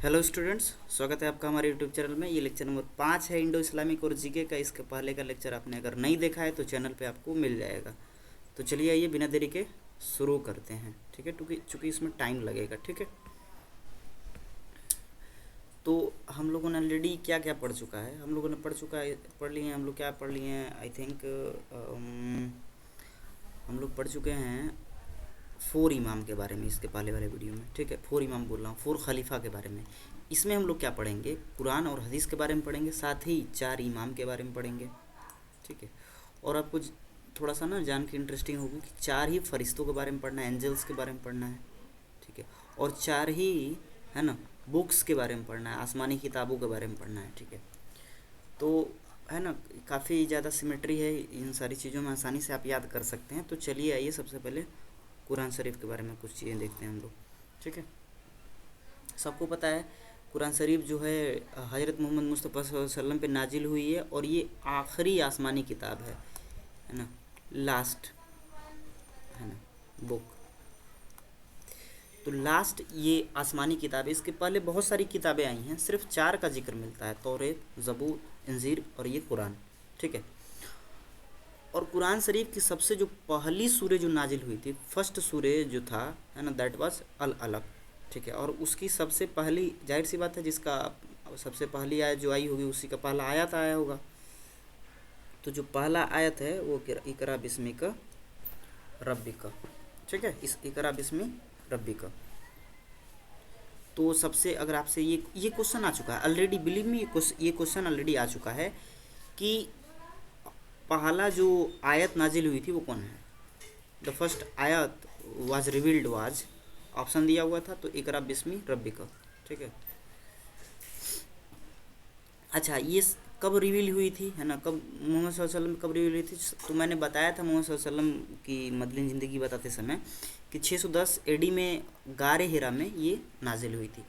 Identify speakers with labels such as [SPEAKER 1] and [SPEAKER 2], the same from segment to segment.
[SPEAKER 1] Hello students, स्वागत है आपका हमारे यूट्यूब चैनल में। ये लेक्चर नंबर 5 है इंडो इस्लामिक और जीके का। इसके पहले का लेक्चर आपने अगर नहीं देखा है तो चैनल पे आपको मिल जाएगा। तो चलिए आइए बिना देरी के शुरू करते हैं, ठीक है, चूँकि इसमें टाइम लगेगा, ठीक है। तो हम लोगों ने ऑलरेडी क्या क्या पढ़ चुका है, हम लोगों ने पढ़ लिए हैं हम लोग क्या पढ़ लिए हैं, आई थिंक हम लोग पढ़ चुके हैं 4 इमाम के बारे में इसके पहले वाले वीडियो में, ठीक है। 4 इमाम बोल रहा हूँ, 4 खलीफा के बारे में। इसमें हम लोग क्या पढ़ेंगे, कुरान और हदीस के बारे में पढ़ेंगे, साथ ही 4 इमाम के बारे में पढ़ेंगे, ठीक है। और आपको थोड़ा सा ना जान के इंटरेस्टिंग होगी कि 4 ही फरिश्तों के बारे में पढ़ना है, एंजल्स के बारे में पढ़ना है, ठीक है। और 4 ही है ना बुक्स के बारे में पढ़ना है, आसमानी किताबों के बारे में पढ़ना है, ठीक है। तो है ना, काफ़ी ज़्यादा सिमेट्री है इन सारी चीज़ों में, आसानी से आप याद कर सकते हैं। तो चलिए आइए सबसे पहले कुरान शरीफ के बारे में कुछ चीज़ें देखते हैं हम लोग, ठीक है। सबको पता है कुरान शरीफ जो है हज़रत मोहम्मद मुस्तफ़ा सल्लल्लाहु अलैहि वसल्लम पे नाजिल हुई है और ये आखिरी आसमानी किताब है ना, लास्ट है ना बुक। तो लास्ट ये आसमानी किताब है। इसके पहले बहुत सारी किताबें आई हैं, सिर्फ 4 का जिक्र मिलता है, तौरेत, ज़बूर, इंजील और ये कुरान, ठीक है। और कुरान शरीफ की सबसे जो पहली सूरह जो नाजिल हुई थी, फर्स्ट सूरह जो था है ना, दैट वाज अल अलक, ठीक है। और उसकी सबसे पहली, जाहिर सी बात है, जिसका सबसे पहली आयत जो आई होगी उसी का पहला आयत आया होगा। तो जो पहला आयत है वो इकरा बिस्मिक रब्बिक, ठीक है, इस इकरा बिस्मि रब्बिक। तो सबसे, अगर आपसे ये क्वेश्चन आ चुका है ऑलरेडी, बिलीव मी, ये क्वेश्चन ऑलरेडी आ चुका है कि पहला जो आयत नाजिल हुई थी वो कौन है। द फर्स्ट आयत वाज रिवील्ड वाज, ऑप्शन दिया हुआ था, तो इकरा बिस्मि रब्बिक, ठीक है। अच्छा, ये कब रिवील हुई थी, है ना, कब मोहम्मद सल्लल्लाहु अलैहि वसल्लम कब रिवील हुई थी। तो मैंने बताया था मोहम्मद सल्लल्लाहु अलैहि वसल्लम की मदनी ज़िंदगी बताते समय कि 610 एडी में गारे हिरा में ये नाजिल हुई थी।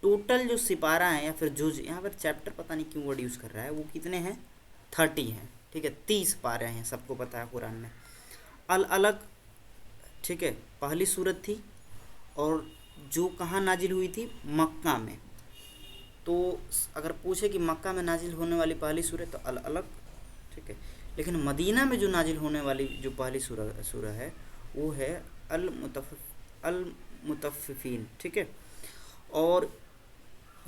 [SPEAKER 1] टोटल जो सिपारा हैं या फिर जुज, यहाँ पर चैप्टर पता नहीं क्यों वर्ड यूज़ कर रहा है, वो कितने हैं, 30 हैं, ठीक है। 30 पारे हैं, सबको पता है कुरान में। अल अलग, ठीक है, पहली सूरत थी और जो कहाँ नाजिल हुई थी, मक्का में। तो अगर पूछे कि मक्का में नाजिल होने वाली पहली सूरह, तो अल अलग, ठीक है। लेकिन मदीना में जो नाजिल होने वाली जो पहली सूरह है वो है अल मुतफ़्फ़िफ़ीन, ठीक है। और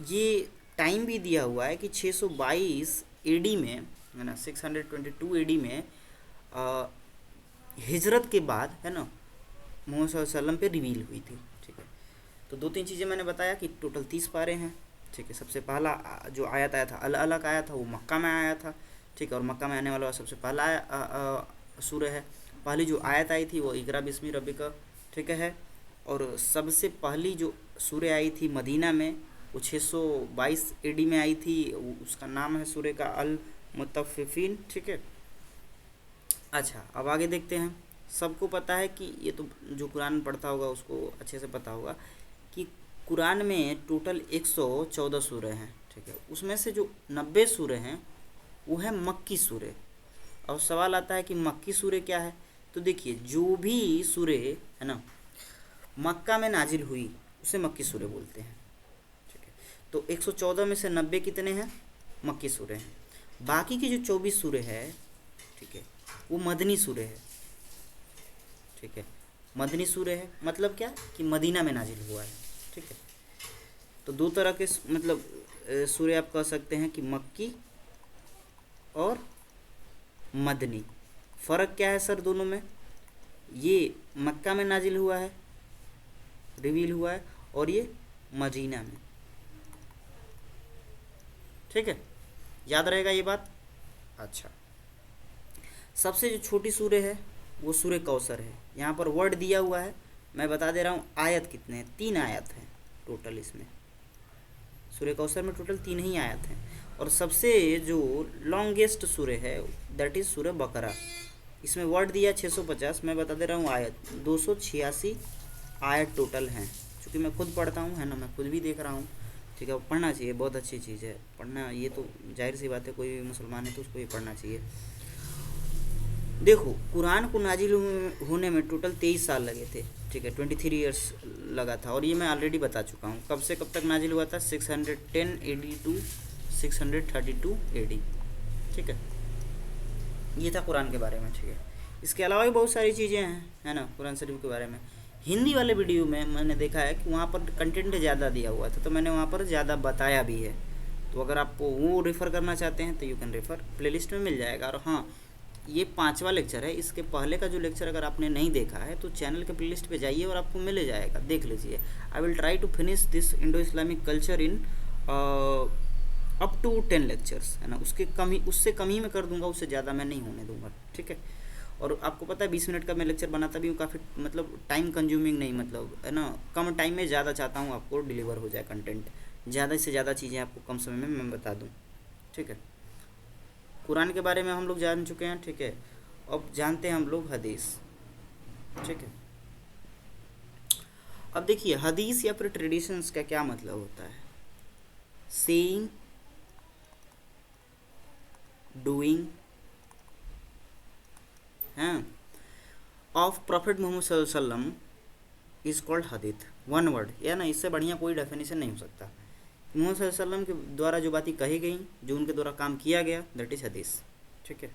[SPEAKER 1] ये टाइम भी दिया हुआ है कि 622 एडी में, है ना, 622 एडी में हिजरत के बाद, है ना, मोहम्मद सल्लल्लाहु अलैहि वसल्लम पे रिवील हुई थी, ठीक है। तो 2-3 चीज़ें मैंने बताया कि टोटल 30 पारे हैं, ठीक है। सबसे पहला जो आयत आया था, अल अलग आया था, वो मक्का में आया था, ठीक है। और मक्का में आने वाला सबसे पहला सूरह है। पहली जो आयत आई थी वो इकरा बिस्मि रब्बिक, ठीक है। और सबसे पहली जो सूरह आई थी मदीना में वो 622 एडी में आई थी, उसका नाम है सूरह का अल मुतफ़्फ़िफ़ीन, ठीक है। अच्छा, अब आगे देखते हैं। सबको पता है कि ये तो जो कुरान पढ़ता होगा उसको अच्छे से पता होगा कि कुरान में टोटल 114 सूरह हैं, ठीक है। उसमें से जो 90 सूरह हैं वो है मक्की सूरह। और सवाल आता है कि मक्की सूरह क्या है। तो देखिए, जो भी सूरह है ना मक्का में नाजिल हुई उसे मक्की सूरह बोलते हैं, ठीक है। तो 114 में से 90 कितने हैं, मक्की सूरह हैं। बाकी की जो 24 सूरह है, ठीक है, वो मदनी सूरह है, ठीक है। मदनी सूरह है मतलब क्या, कि मदीना में नाजिल हुआ है, ठीक है। तो 2 तरह के मतलब सूरह आप कह सकते हैं कि मक्की और मदनी। फ़र्क क्या है सर दोनों में, ये मक्का में नाजिल हुआ है, रिवील हुआ है, और ये मदीना में, ठीक है। याद रहेगा ये बात। अच्छा, सबसे जो छोटी सूरह है वो सूरह कौसर है। यहाँ पर वर्ड दिया हुआ है, मैं बता दे रहा हूँ। आयत कितने हैं, 3 आयत हैं टोटल इसमें। सूरह कौसर में टोटल 3 ही आयत हैं। और सबसे जो लॉन्गेस्ट सूरह है दैट इज़ सूरह बकरा। इसमें वर्ड दिया 650, मैं बता दे रहा हूँ आयत 286 आयत टोटल हैं। चूँकि मैं खुद पढ़ता हूँ, है ना, मैं खुद भी देख रहा हूँ, ठीक है। पढ़ना चाहिए, बहुत अच्छी चीज़ है पढ़ना, ये तो जाहिर सी बात है, कोई भी मुसलमान है तो उसको ये पढ़ना चाहिए। देखो, कुरान को नाजिल होने में टोटल 23 साल लगे थे, ठीक है, 23 ईयर्स लगा था। और ये मैं ऑलरेडी बता चुका हूँ कब से कब तक नाजिल हुआ था, 610 AD टू 632 AD। ठीक है, ये था कुरान के बारे में। ठीक है, इसके अलावा भी बहुत सारी चीज़ें हैं, है ना, कुरान शरीफ के बारे में। हिंदी वाले वीडियो में मैंने देखा है कि वहाँ पर कंटेंट ज़्यादा दिया हुआ था, तो मैंने वहाँ पर ज़्यादा बताया भी है। तो अगर आप वो रेफ़र करना चाहते हैं तो यू कैन रेफ़र, प्लेलिस्ट में मिल जाएगा। और हाँ, ये 5वां लेक्चर है, इसके पहले का जो लेक्चर अगर आपने नहीं देखा है तो चैनल के प्लेलिस्ट पे जाइए और आपको मिल जाएगा, देख लीजिए। I will try to finish this Indo Islamic culture in up to 10 lectures, है ना। उससे कम ही मैं कर दूंगा, उससे ज़्यादा मैं नहीं होने दूंगा। ठीक है, और आपको पता है 20 मिनट का मैं लेक्चर बनाता भी हूँ, काफ़ी मतलब टाइम कंज्यूमिंग नहीं, मतलब है ना, कम टाइम में ज़्यादा चाहता हूँ आपको डिलीवर हो जाए कंटेंट, ज़्यादा से ज़्यादा चीज़ें आपको कम समय में मैं बता दूँ। ठीक है, कुरान के बारे में हम लोग जान चुके हैं। ठीक है, अब जानते हैं हम लोग हदीस। ठीक है, अब देखिए हदीस या फिर ट्रेडिशंस का क्या मतलब होता है। सेइंग, डूइंग, हैं, ऑफ प्रॉफिट मोहम्मद सल्लल्लाहु अलैहि वसल्लम इज कॉल्ड हदीथ। वन वर्ड, या ना, इससे बढ़िया कोई डेफिनेशन नहीं हो सकता। मोहम्मद सल्लल्लाहु अलैहि वसल्लम के द्वारा जो बातें कही गई, जो उनके द्वारा काम किया गया, दैट इज हदीस। ठीक है,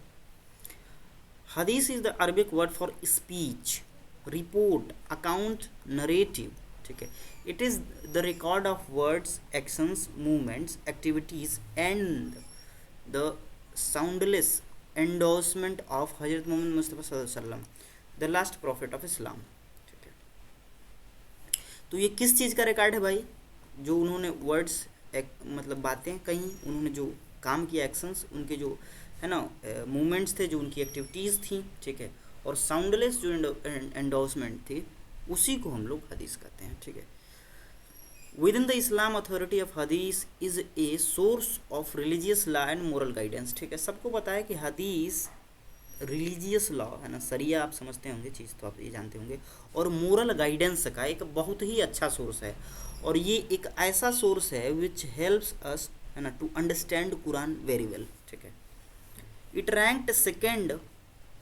[SPEAKER 1] हदीस is the Arabic word for speech, report, account, narrative. ठीक है, it is the record of words, actions, movements, activities and the soundless endorsement of हजरत मोहम्मद मुस्तफ़ा सल्लल्लाहु अलैहि वसल्लम, the last profit of Islam. ठीक है, तो ये किस चीज़ का रिकॉर्ड है भाई, जो उन्होंने वर्ड्स मतलब बातें कहीं, उन्होंने जो काम किया, एक्शंस उनके जो है ना, मूवमेंट्स थे, जो उनकी एक्टिविटीज़ थी। ठीक है, और साउंडलेस जो एंडोर्समेंट थी, उसी को हम लोग हदीस कहते हैं। ठीक है, within the Islam authority of hadith is a source of religious law and moral guidance. ठीक है, सबको पता है कि हदीस रिलीजियस लॉ, है ना, शरिया आप समझते होंगे चीज़, तो आप ये जानते होंगे, और मोरल गाइडेंस का एक बहुत ही अच्छा सोर्स है। और ये एक ऐसा सोर्स है विच हेल्प्स अस, है ना, to understand Quran very well. ठीक है, it ranked second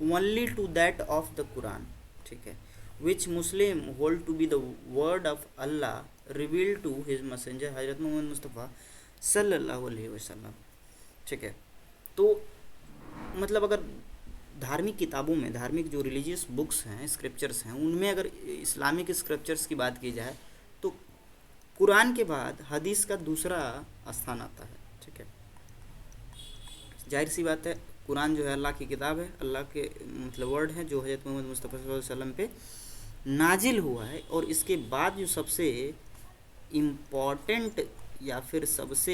[SPEAKER 1] only to that of the Quran. ठीक है, which Muslim hold to be the word of Allah revealed to his messenger Hazrat Mohammed Mustafa सल्लल्लाहु अलैहि वसल्लम। ठीक है, तो मतलब अगर धार्मिक किताबों में, धार्मिक जो रिलीजियस बुक्स हैं, स्क्रिप्चर्स हैं, उनमें अगर इस्लामिक स्क्रिप्चर्स की बात की जाए तो कुरान के बाद हदीस का दूसरा स्थान आता है। ठीक है, जाहिर सी बात है, कुरान जो है अल्लाह की किताब है, अल्लाह के मतलब वर्ड है, जो हज़रत मोहम्मद मुस्तफ़ा सल्लल्लाहु अलैहि वसल्लम पे नाजिल हुआ है। और इसके बाद जो सबसे इम्पॉर्टेंट या फिर सबसे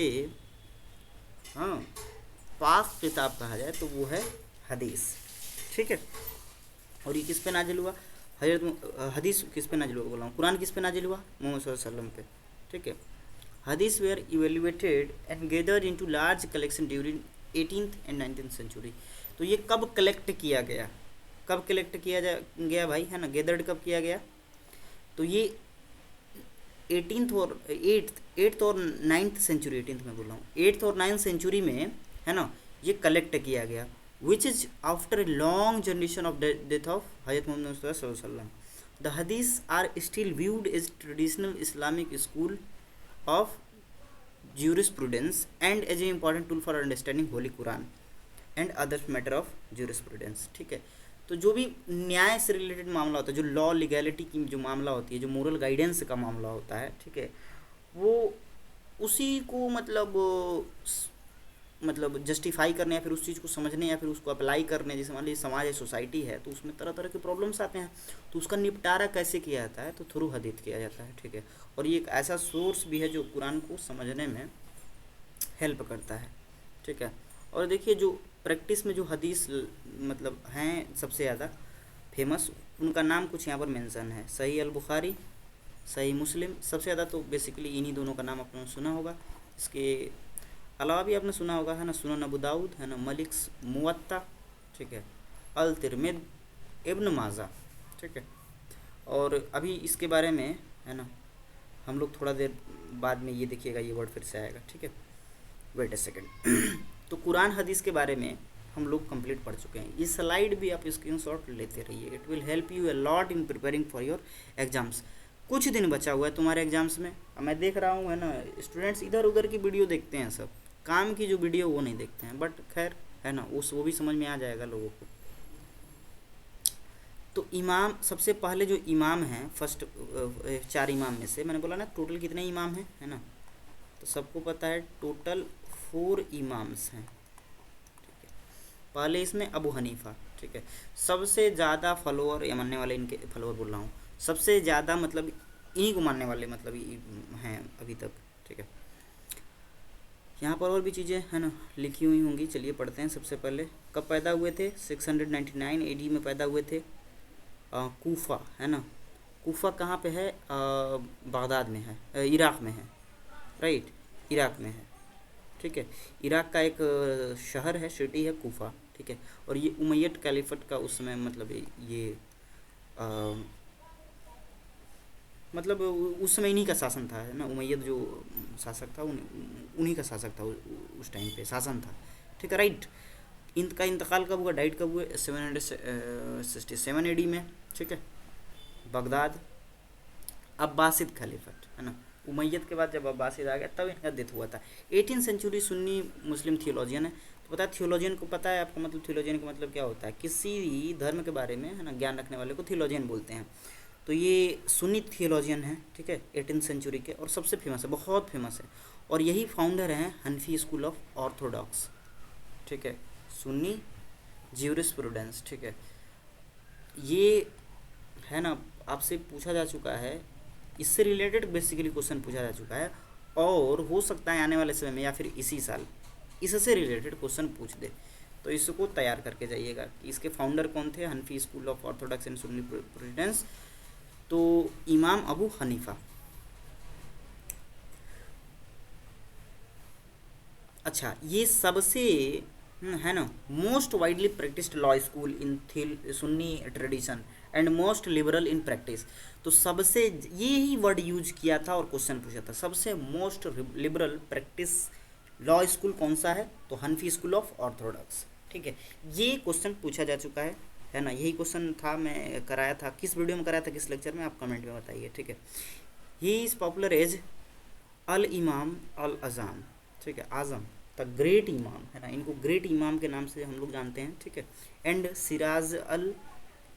[SPEAKER 1] हाँ पाक किताब कहा जाए तो वो है हदीस। ठीक है, और ये किस पे नाजिल हुआ, हदीस किस पे नाजिल हुआ बोला हूँ, कुरान किस पे नाजिल हुआ, मोहम्मद सल्लल्लाहु अलैहि वसल्लम पे। ठीक है, हदीस were evaluated and gathered into large collection during 18th एंड 19th सेंचुरी। तो ये कब कलेक्ट किया गया, कब कलेक्ट किया गया भाई, है ना, गेदर्ड कब किया गया, तो ये 18th और 8th और 9th सेंचुरी, 18th में बोल रहा हूँ, 8th और 9th सेंचुरी में, है ना, ये कलेक्ट किया गया, which is after a long generation of death of Hazrat Muhammad Mustafa Sallallahu Alaihi Wasallam. The hadiths are still viewed as traditional Islamic school of jurisprudence and as an important tool for understanding Holy Quran and other matter of jurisprudence. ठीक है, तो जो भी न्याय से related मामला होता है, जो लॉ लीगैलिटी की जो मामला होती है, जो मोरल गाइडेंस का मामला होता है, ठीक है, वो उसी को मतलब जस्टिफाई करने या फिर उस चीज़ को समझने या फिर उसको अप्लाई करने, जैसे मान लीजिए समाज है, सोसाइटी है, तो उसमें तरह तरह के प्रॉब्लम्स आते हैं, तो उसका निपटारा कैसे किया जाता है, तो थ्रू हदीस किया जाता है। ठीक है, और ये एक ऐसा सोर्स भी है जो कुरान को समझने में हेल्प करता है। ठीक है, और देखिए जो प्रैक्टिस में जो हदीस मतलब हैं सबसे ज़्यादा फेमस, उनका नाम कुछ यहाँ पर मेंशन है, सही अल बुखारी, सही मुस्लिम, सबसे ज़्यादा तो बेसिकली इन्हीं दोनों का नाम आपने सुना होगा। इसके अलावा भी आपने सुना होगा, है ना, सुनन अबू दाऊद, है ना, मलिक्स मुवत्ता, ठीक है, अल तिरमिद, इब्न माजा। ठीक है, और अभी इसके बारे में, है ना, हम लोग थोड़ा देर बाद में ये देखिएगा, ये वर्ड फिर से आएगा। ठीक है, वेट ए सेकेंड। तो कुरान हदीस के बारे में हम लोग कंप्लीट पढ़ चुके हैं। ये स्लाइड भी आप स्क्रीनशॉट लेते रहिए, it will help you a lot in preparing for your exams. कुछ दिन बचा हुआ है तुम्हारे एग्जाम्स में। अब मैं देख रहा हूँ है ना, स्टूडेंट्स इधर उधर की वीडियो देखते हैं, सब काम की जो वीडियो वो नहीं देखते हैं, बट खैर है ना, उस वो भी समझ में आ जाएगा लोगों को। तो इमाम, सबसे पहले जो इमाम हैं फर्स्ट, 4 इमाम में से मैंने बोला ना टोटल कितने इमाम हैं, है ना, तो सबको पता है टोटल 4 इमाम्स हैं। ठीक है, पहले इसमें अबू हनीफा, ठीक है, सबसे ज़्यादा फॉलोअर या मानने वाले, इनके फॉलोअर बोल रहा हूँ, सबसे ज़्यादा मतलब इन्हीं को मानने वाले मतलब हैं अभी तक। ठीक है, यहाँ पर और भी चीज़ें है ना लिखी हुई होंगी, चलिए पढ़ते हैं। सबसे पहले कब पैदा हुए थे, 699 AD में पैदा हुए थे। कूफा है ना, कूफा कहाँ पे है, बगदाद में है, इराक़ में है, राइट, इराक़ में है। ठीक है, इराक़ का एक शहर है, सिटी है कूफा। ठीक है, और ये उमैयद कैलिफेट का उस समय मतलब ये मतलब उस समय इन्हीं का शासन था, है ना, उमैयद जो शासक था उन्हीं का शासक था, उस टाइम पे शासन था। ठीक है, राइट। इनका इंतकाल कब हुआ, डाइट कब हुआ, 767 AD में। ठीक है, बगदाद, अब्बासिद खलीफत, है ना, उमैयद के बाद जब अब्बासिद आ गया तब इनका डेथ हुआ था। 18वीं सेंचुरी सुन्नी मुस्लिम थियोलॉजियन है। तो पता है थियोलॉजियन को पता है आपको, मतलब थियोलॉजियन का मतलब क्या होता है, किसी धर्म के बारे में है ना ज्ञान रखने वाले को थियोलॉजियन बोलते हैं। तो ये सुन्नी थियोलॉजियन है, ठीक है, 18वीं सेंचुरी के, और सबसे फेमस है, बहुत फेमस है, और यही फाउंडर हैं हनफी स्कूल ऑफ ऑर्थोडॉक्स। ठीक है, सुन्नी ज्यूरिस्प्रूडेंस। ठीक है, ये है ना आपसे पूछा जा चुका है, इससे रिलेटेड बेसिकली क्वेश्चन पूछा जा चुका है, और हो सकता है आने वाले समय में या फिर इसी साल इससे रिलेटेड क्वेश्चन पूछ दे, तो इसको तैयार करके जाइएगा कि इसके फाउंडर कौन थे, Hanafi school of orthodox and Sunni prudence. तो इमाम अबू हनीफा। अच्छा, ये सबसे है ना most widely practised law school in Sunni tradition and most liberal in practice. तो सबसे ये ही वर्ड यूज किया था और क्वेश्चन पूछा था, सबसे most liberal practice law school कौन सा है, तो हनफी स्कूल ऑफ ऑर्थोडॉक्स। ठीक है, ये क्वेश्चन पूछा जा चुका है ना, यही क्वेश्चन था, मैं कराया था, किस वीडियो में कराया था, किस लेक्चर में, आप कमेंट में बताइए। ठीक है, ही इज़ पॉपुलर एज अल इमाम अल अज़ाम। ठीक है, आज़म द ग्रेट इमाम, है ना, इनको ग्रेट इमाम के नाम से हम लोग जानते हैं। ठीक है, and Siraj al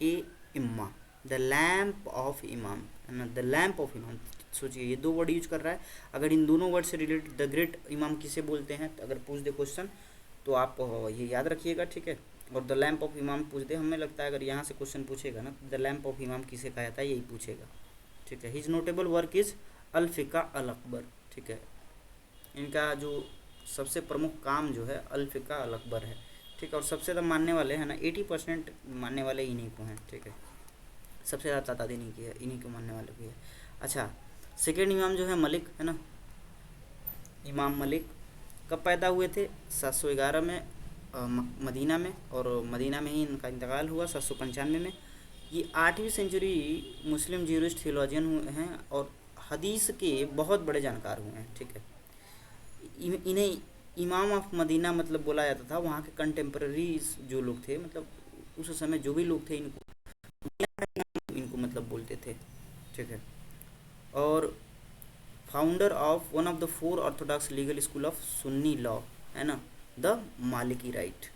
[SPEAKER 1] a imma, the lamp of Imam, है ना, द लैम्प ऑफ इमाम। सोचिए ये 2 वर्ड यूज कर रहा है, अगर इन दोनों वर्ड से रिलेटेड द ग्रेट इमाम किसे बोलते हैं, तो अगर पूछ दे क्वेश्चन तो आप ये याद रखिएगा। ठीक है, और द लैम्प ऑफ इमाम पूछ दे, हमें लगता है अगर यहाँ से क्वेश्चन पूछेगा ना, द लैम्प ऑफ इमाम किसे कहा जाता है, यही पूछेगा। ठीक है, हिज नोटेबल वर्क इज़ अल फ़िक़्ह अल अकबर। ठीक है, इनका जो सबसे प्रमुख काम जो है अल फ़िक़्ह अल अकबर है। ठीक है, और सबसे ज़्यादा मानने वाले हैं ना 80% मानने वाले इन्हीं को हैं। ठीक है, सबसे ज़्यादा तादाद इन्हीं की है, इन्हीं को मानने वाले की है। अच्छा, सेकेंड इमाम जो है मलिक, है ना, इमाम मलिक कब पैदा हुए थे, 711 में मदीना में, और मदीना में ही इनका इंतकाल हुआ 795 में। ये 8वीं सेंचुरी मुस्लिम ज्यूरिस्ट थियोलॉजियन हैं और हदीस के बहुत बड़े जानकार हुए हैं। ठीक है, इन्हें इमाम ऑफ मदीना मतलब बोला जाता था। वहाँ के कंटेम्प्रेरीज जो लोग थे, मतलब उस समय जो भी लोग थे, इनको मतलब बोलते थे। ठीक है, और founder of one of the 4 Orthodox legal school of Sunni law, है ना, द मालिकी राइट।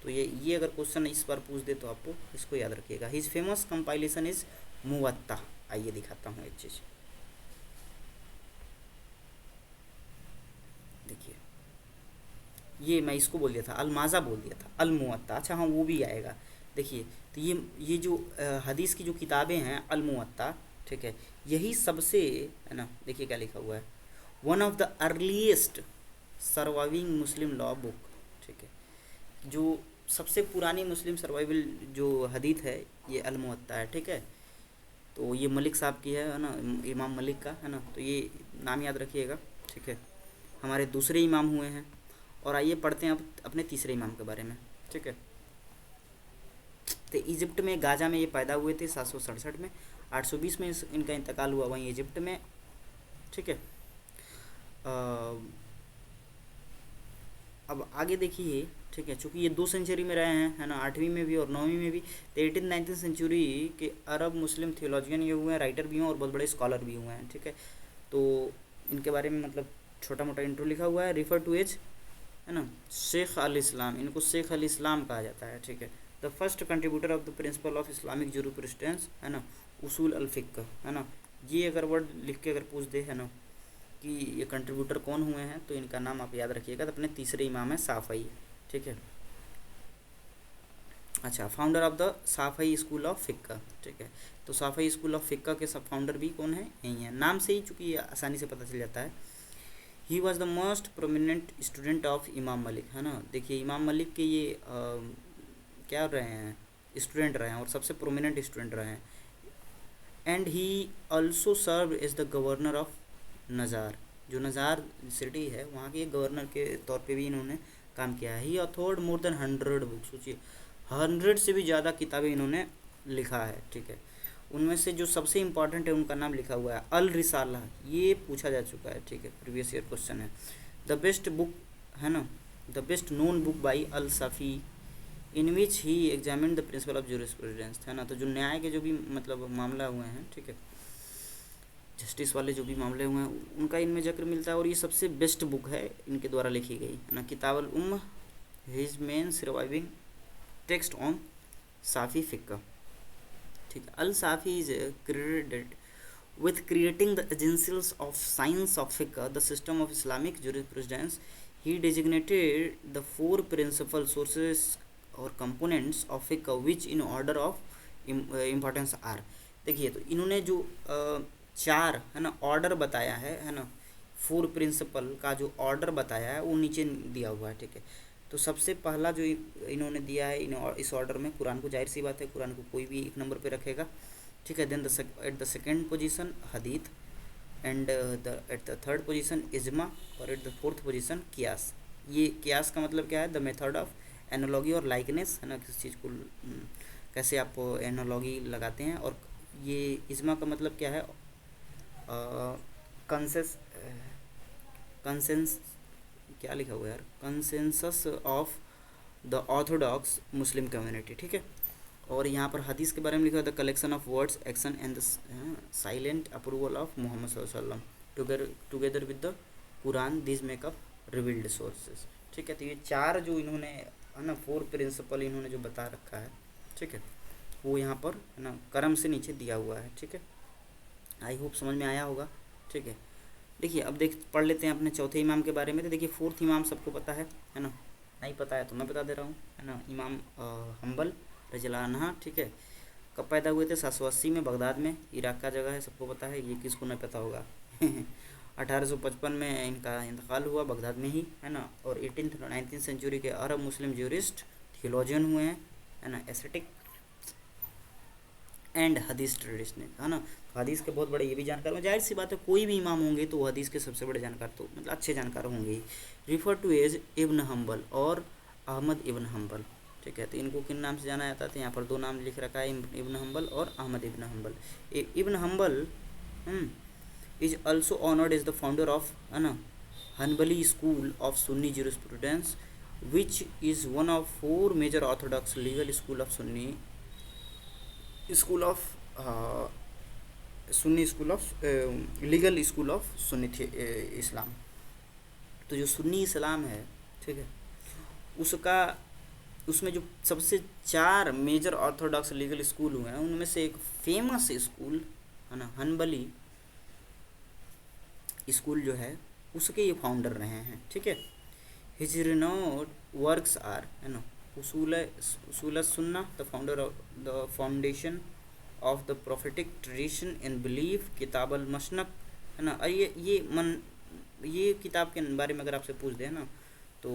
[SPEAKER 1] तो ये अगर क्वेश्चन इस बार पूछ दे तो आपको इसको याद रखिएगा। His famous compilation is Muwatta. आइए दिखाता हूँ एक चीज़, देखिए, ये मैं इसको बोल दिया था, अलमाज़ा बोल दिया था, अल मुवत्ता। अच्छा हाँ, वो भी आएगा। देखिए, तो ये जो हदीस की जो किताबें हैं अल मुवत्ता, ठीक है, यही सबसे, है ना, देखिए क्या लिखा हुआ है, one of the earliest surviving Muslim law book. ठीक है, जो सबसे पुरानी मुस्लिम सर्वाइवल जो हदीस है ये अल मुवत्ता है। ठीक है, तो ये मलिक साहब की है ना, इमाम मलिक का, है ना, तो ये नाम याद रखिएगा। ठीक है, हमारे दूसरे इमाम हुए हैं। और आइए पढ़ते हैं अब अपने तीसरे इमाम के बारे में। ठीक है, तो इजिप्ट में गाजा में ये पैदा हुए थे 767 में, 820 में इनका इंतकाल हुआ वहीं इजिप्ट में। ठीक है, अब आगे देखिए, ठीक है, चूँकि ये 2 सेंचुरी में रहे हैं, है ना, 8वीं में भी और 9वीं में भी। तो 18-19 सेंचुरी के अरब मुस्लिम थियोलॉजियन ये हुए हैं, राइटर भी हुए और बहुत बड़े स्कॉलर भी हुए हैं। ठीक है, तो इनके बारे में मतलब छोटा मोटा इंट्रो लिखा हुआ है। रिफर टू एज, है ना, शेख अल इस्लाम, इनको शेख अल इस्लाम कहा जाता है। ठीक है, the first contributor of the principle of Islamic jurisprudence, है ना, उसूल अल फिक्र, है ना। ये अगर वर्ड लिख के अगर पूछ दे, है ना, कि ये कंट्रीब्यूटर कौन हुए हैं, तो इनका नाम आप याद रखिएगा। तो अपने तीसरे इमाम है साफ़ई। ठीक है, अच्छा, founder of the Shafi'i school of fiqh. ठीक है, तो साफ़ई स्कूल ऑफ फ़िक्र के सब फाउंडर भी कौन है, यही है। नाम से ही चूँकि ये आसानी से पता चल जाता है। He was the most prominent student of इमाम मलिक, है ना। देखिए इमाम मलिक के ये क्या रहे हैं, स्टूडेंट रहे हैं और सबसे प्रोमिनेंट स्टूडेंट रहे हैं। And he also serve as the governor of Nazar, जो नज़ार सिटी है वहाँ के गवर्नर के तौर पे भी इन्होंने काम किया है। ही अथॉर्ड मोर देन 100 बुक्स, सोचिए 100 से भी ज़्यादा किताबें इन्होंने लिखा है। ठीक है, उनमें से जो सबसे इम्पॉर्टेंट है उनका नाम लिखा हुआ है अल रिसाला, ये पूछा जा चुका है। ठीक है, प्रीवियस ईयर क्वेश्चन है। द बेस्ट बुक, है ना, the best known book by al Shafi'i in which he examine the principle of jurisprudence, है ना। तो जो न्याय के जो भी मतलब मामला हुए हैं, ठीक है, जस्टिस वाले जो भी मामले हुए हैं उनका इनमें जिक्र मिलता है। और ये सबसे बेस्ट बुक है इनके द्वारा लिखी गई, है ना, Kitab al Umm, his main surviving text on Shafi'i fiqh. ठीक है, al Shafi'i is credited with creating the essentials of science of fiqh, the system of Islamic jurisprudence. He designated the 4 principal sources or components of fiqh which in order of importance are. देखिए, तो इन्होंने जो 4, है ना, order बताया है ना, 4 principal का जो ऑर्डर बताया है वो नीचे दिया हुआ है। ठीक है, तो सबसे पहला जो इन्होंने दिया है इस ऑर्डर में कुरान को, जाहिर सी बात है कुरान को कोई भी 1 नंबर पे रखेगा। ठीक है, then at the second position hadith, and at the third position ijma, और at the fourth position qiyas. ये कियास का मतलब क्या है, द मेथड ऑफ एनालॉगी और लाइकनेस, है ना, किस चीज़ को कैसे आप एनालॉगी लगाते हैं। और ये इजमा का मतलब क्या है, कंसेंस क्या लिखा हुआ है यार, consensus of the Orthodox Muslim community. ठीक है, और यहाँ पर हदीस के बारे में लिखा है the collection of words, action and the silent approval of Muhammad सल्लल्लाहु अलैहि वसल्लम together with the Quran, this makeup revealed sources. ठीक है, तो ये 4 जो इन्होंने, है ना, 4 प्रिंसिपल इन्होंने जो बता रखा है, ठीक है, वो यहाँ पर, है ना, करम से नीचे दिया हुआ है। ठीक है, आई होप समझ में आया होगा। ठीक है, देखिए अब पढ़ लेते हैं अपने चौथे इमाम के बारे में। तो देखिए 4th इमाम सबको पता है ना, नहीं पता है तो मैं बता दे रहा हूँ, है ना। इमाम हम्बल रज़ियल्लाहु अन्हा, ठीक है, कब पैदा हुए थे, 780 में, बगदाद में, इराक का जगह है, सबको पता है, ये किसको नहीं पता होगा 1855 में इनका इंतकाल हुआ, बगदाद में ही, है ना। और 18th-19th सेंचुरी के अरब मुस्लिम ज्यूरिस्ट थियोलॉजियन हुए हैं, है ना, एस्थेटिक एंड हदीस ट्रेडिशनल, है ना। तो हदीस के बहुत बड़े ये भी जानकार हैं। जाहिर सी बात है कोई भी इमाम होंगे तो हदीस के सबसे बड़े जानकार, तो मतलब अच्छे जानकार होंगे ही। Refer to as Ibn Hanbal और अहमद इब्न हम्बल। ठीक है, तो इनको किन नाम से जाना जाता है, तो यहाँ पर 2 नाम लिख रखा है, इब्न हम्बल और Ahmad Ibn Hanbal. Ibn Hanbal is also honoured as the founder of, है ना, Hanbali school of Sunni jurisprudence which is one of 4 major orthodox legal school of Sunni school of legal school of Sunni Islam. तो जो सुन्नी इस्लाम है, ठीक है, उसमें जो सबसे 4 मेजर ऑर्थोडॉक्स लीगल स्कूल हुए हैं उनमें से एक फेमस स्कूल, है ना, हनबली स्कूल जो है उसके ये फाउंडर रहे हैं। ठीक है, हिज रिनोड वर्क्स आर, है ना, उसूल सुन्ना, the founder of the foundation of the prophetic tradition and belief, किताब अल मसनक, है ना। ये किताब के बारे में अगर आपसे पूछ दे ना तो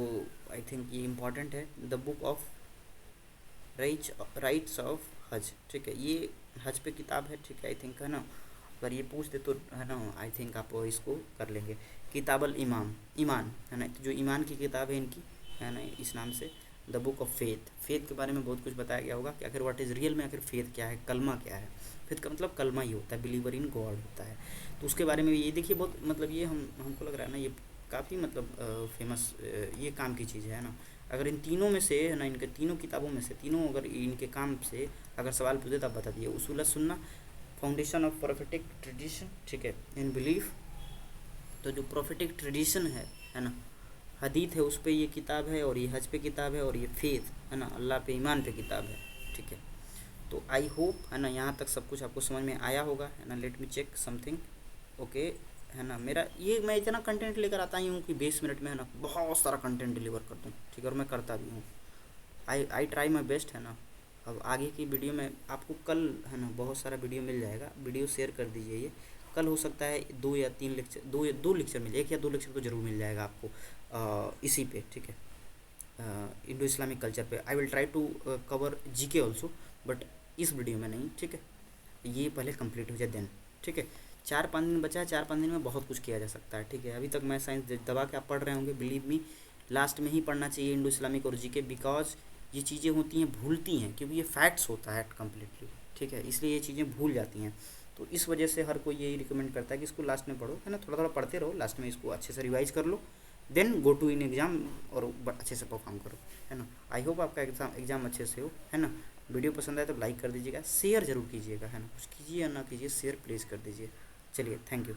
[SPEAKER 1] आई थिंक ये इम्पॉर्टेंट है, the book of rights of हज। ठीक है, ये हज पे किताब है, ठीक है, आई थिंक, है ना। अगर ये पूछ दे तो, है ना, आई थिंक आप इसको कर लेंगे। किताब अल ईमान, है ना, जो ईमान की किताब है इनकी, है ना, इस नाम से। द बुक ऑफ फेथ के बारे में बहुत कुछ बताया गया होगा कि आखिर व्हाट इज़ रियल में, आखिर फेथ क्या है, कलमा क्या है। फेथ का मतलब कलमा ही होता है, बिलीवर इन गॉड होता है। तो उसके बारे में ये देखिए बहुत, मतलब ये हमको लग रहा है ना, ये काफ़ी मतलब फेमस ये काम की चीज़ है ना। अगर इन तीनों में से है ना, इनके तीनों किताबों में से तीनों अगर इनके काम से अगर सवाल पूछे तो आप बता दिए। उसूल सुन्ना, फाउंडेशन ऑफ प्रोफेटिक ट्रेडिशन, ठीक है, इन बिलीफ। तो जो प्रोफेटिक ट्रेडिशन है ना, हदीत है, उस पर ये किताब है, और ये हज पे किताब है, और ये फेथ है ना, अल्लाह पे ईमान पे किताब है, ठीक है। तो आई होप है ना यहाँ तक सब कुछ आपको समझ में आया होगा, है ना। Let me check something, okay, है ना। मेरा ये, मैं इतना कंटेंट लेकर आता ही हूँ कि 20 मिनट में है ना बहुत सारा कंटेंट डिलीवर कर दूँ, ठीक है, और मैं करता भी हूँ। आई ट्राई माई बेस्ट, है ना। अब आगे की वीडियो में आपको कल है ना बहुत सारा वीडियो मिल जाएगा, वीडियो शेयर कर दीजिए। ये कल हो सकता है 2 या 3 लेक्चर, दो लेक्चर मिले, 1 या 2 लेक्चर तो ज़रूर मिल जाएगा आपको इसी पे, ठीक है, इंडो इस्लामिक कल्चर पे। I will try to cover GK also, but इस वीडियो में नहीं, ठीक है। ये पहले कंप्लीट हो जाए देन, ठीक है। 4-5 दिन बचा है, 4-5 दिन में बहुत कुछ किया जा सकता है, ठीक है। अभी तक मैं साइंस दबा के आप पढ़ रहे होंगे, बिलीव मी, लास्ट में ही पढ़ना चाहिए इंडो इस्लामिक और जीके, बिकॉज ये चीज़ें होती हैं भूलती हैं, क्योंकि ये फैक्ट्स होता है कम्प्लीटली, ठीक है, इसलिए ये चीज़ें भूल जाती हैं। तो इस वजह से हर कोई यही रिकमेंड करता है कि इसको लास्ट में पढ़ो, है ना, थोड़ा थोड़ा पढ़ते रहो, लास्ट में इसको अच्छे से रिवाइज कर लो, then go to in exam और अच्छे से परफॉर्म करो, है ना। आई होप आपका एग्ज़ाम अच्छे से हो, है ना। वीडियो पसंद आए तो लाइक कर दीजिएगा, शेयर जरूर कीजिएगा, है ना, कुछ कीजिए या ना कीजिए, शेयर प्लीज़ कर दीजिए। चलिए, थैंक यू।